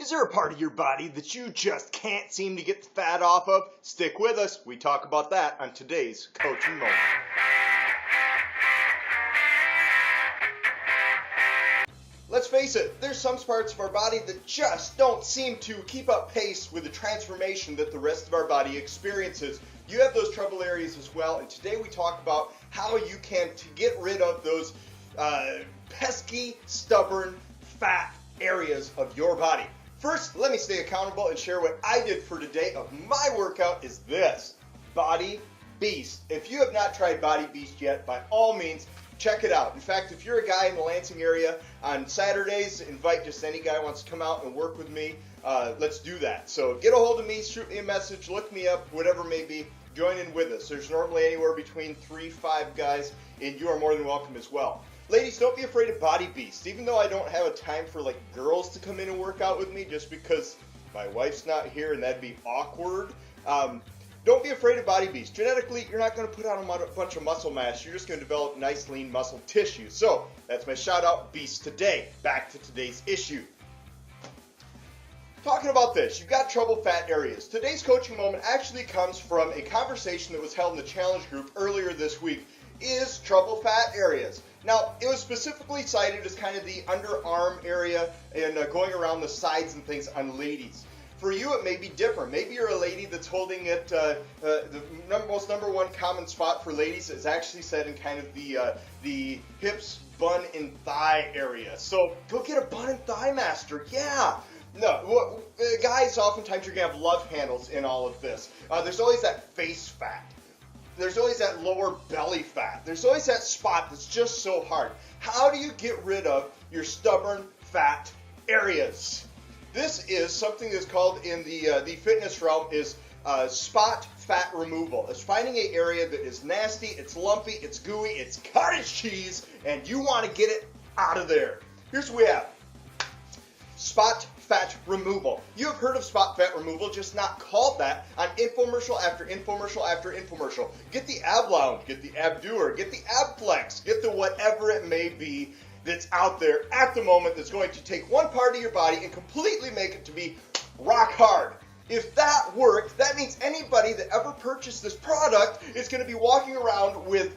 Is there a part of your body that you just can't seem to get the fat off of? Stick with us. We talk about that on today's Coaching Moment. Let's face it, there's some parts of our body that just don't seem to keep up pace with the transformation that the rest of our body experiences. You have those trouble areas as well, and today we talk about how you can get rid of those pesky, stubborn, fat areas of your body. First, let me stay accountable and share what I did for today of my workout is this, Body Beast. If you have not tried Body Beast yet, by all means, check it out. In fact, if you're a guy in the Lansing area, on Saturdays, invite just any guy who wants to come out and work with me. Let's do that. So get a hold of me, shoot me a message, look me up, whatever it may be. Join in with us. There's normally anywhere between 3-5 guys, and you are more than welcome as well. Ladies, don't be afraid of Body Beast. Even though I don't have a time for like girls to come in and work out with me just because my wife's not here and that'd be awkward. Don't be afraid of Body Beast. Genetically, you're not going to put on a bunch of muscle mass. You're just going to develop nice, lean muscle tissue. So that's my shout out, Beast, today. Back to today's issue. Talking about this, you've got trouble fat areas. Today's coaching moment actually comes from a conversation that was held in the challenge group earlier this week. Is trouble fat areas. Now, it was specifically cited as kind of the underarm area and going around the sides and things on ladies. For you, it may be different. Maybe you're a lady that's holding it, the number one common spot for ladies is actually set in kind of the hips, bun, and thigh area. So go get a bun and thigh master, yeah. No, guys, oftentimes you're going to have love handles in all of this. There's always that face fat. There's always that lower belly fat. There's always that spot that's just so hard. How do you get rid of your stubborn fat areas? This is something that's called in the fitness realm is spot fat removal. It's finding an area that is nasty, it's lumpy, it's gooey, it's cottage cheese, and you want to get it out of there. Here's what we have. Spot fat removal. You have heard of spot fat removal, just not called that on infomercial after infomercial after infomercial. Get the ab lounge, get the abdoer, get the ab flex, get the whatever it may be that's out there at the moment that's going to take one part of your body and completely make it to be rock hard. If that worked, that means anybody that ever purchased this product is going to be walking around with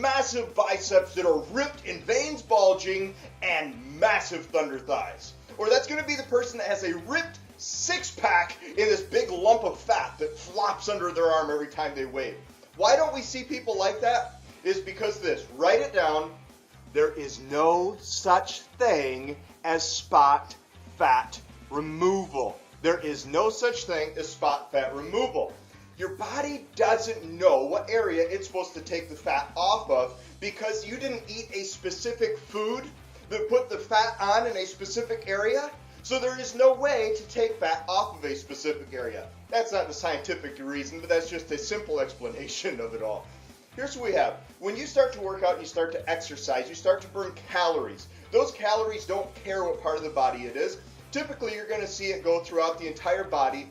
massive biceps that are ripped and veins bulging and massive thunder thighs. Or that's going to be the person that has a ripped six-pack in this big lump of fat that flops under their arm every time they wave. Why don't we see people like that? Is because this. Write it down. There is no such thing as spot fat removal. There is no such thing as spot fat removal. Your body doesn't know what area it's supposed to take the fat off of because you didn't eat a specific food that put the fat on in a specific area. So there is no way to take fat off of a specific area. That's not the scientific reason, but that's just a simple explanation of it all. Here's what we have. When you start to work out and you start to exercise, you start to burn calories. Those calories don't care what part of the body it is. Typically, you're going to see it go throughout the entire body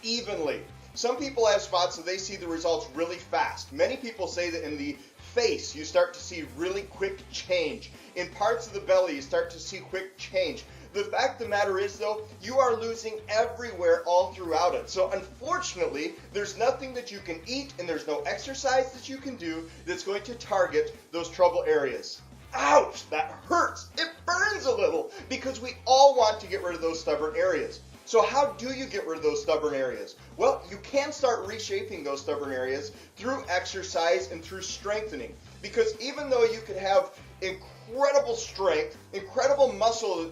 evenly. Some people have spots so they see the results really fast. Many people say that in the face, you start to see really quick change. In parts of the belly, you start to see quick change. The fact of the matter is, though, you are losing everywhere all throughout it. So unfortunately, there's nothing that you can eat and there's no exercise that you can do that's going to target those trouble areas. Ouch! That hurts. It burns a little because we all want to get rid of those stubborn areas. So how do you get rid of those stubborn areas? Well, you can start reshaping those stubborn areas through exercise and through strengthening. Because even though you could have incredible strength, incredible muscle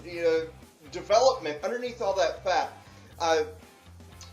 development underneath all that fat,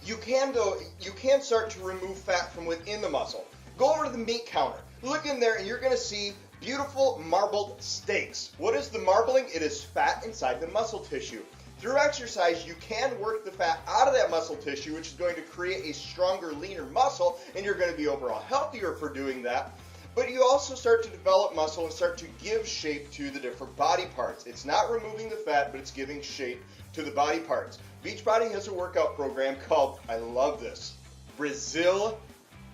you can start to remove fat from within the muscle. Go over to the meat counter. Look in there and you're going to see beautiful marbled steaks. What is the marbling? It is fat inside the muscle tissue. Through exercise, you can work the fat out of that muscle tissue, which is going to create a stronger, leaner muscle, and you're going to be overall healthier for doing that. But you also start to develop muscle and start to give shape to the different body parts. It's not removing the fat, but it's giving shape to the body parts. Beachbody has a workout program called, I love this, Brazil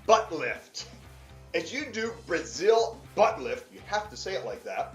Butt Lift. As you do Brazil Butt Lift, you have to say it like that,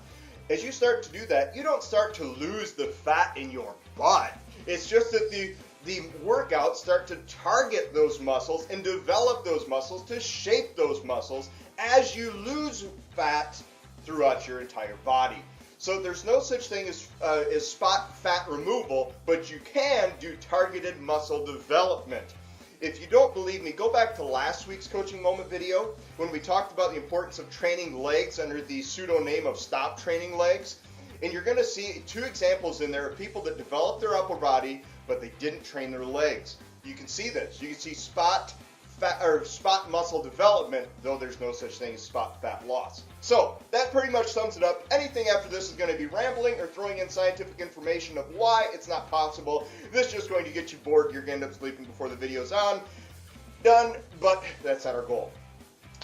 as you start to do that, you don't start to lose the fat in your butt. It's just that the workouts start to target those muscles and develop those muscles to shape those muscles as you lose fat throughout your entire body. So there's no such thing as spot fat removal, but you can do targeted muscle development. If you don't believe me, go back to last week's Coaching Moment video when we talked about the importance of training legs under the pseudo name of Stop Training Legs. And you're going to see two examples in there of people that developed their upper body, but they didn't train their legs. You can see this. You can see spot muscle development, though there's no such thing as spot fat loss. So that pretty much sums it up. Anything after this is going to be rambling or throwing in scientific information of why it's not possible. This is just going to get you bored. You're going to end up sleeping before the video's done, but that's not our goal.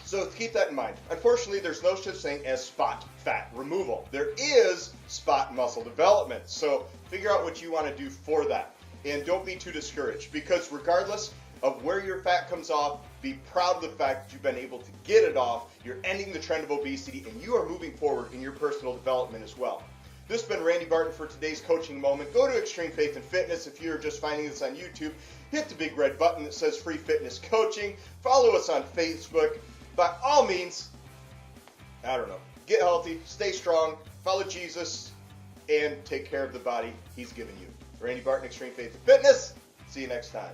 So keep that in mind. Unfortunately, there's no such thing as spot fat removal. There is spot muscle development. So figure out what you want to do for that. And don't be too discouraged, because regardless of where your fat comes off, be proud of the fact that you've been able to get it off. You're ending the trend of obesity, and you are moving forward in your personal development as well. This has been Randy Barton for today's Coaching Moment. Go to Extreme Faith and Fitness. If you're just finding this on YouTube, hit the big red button that says Free Fitness Coaching. Follow us on Facebook. By all means, get healthy, stay strong, follow Jesus, and take care of the body He's given you. Randy Barton, Extreme Faith and Fitness. See you next time.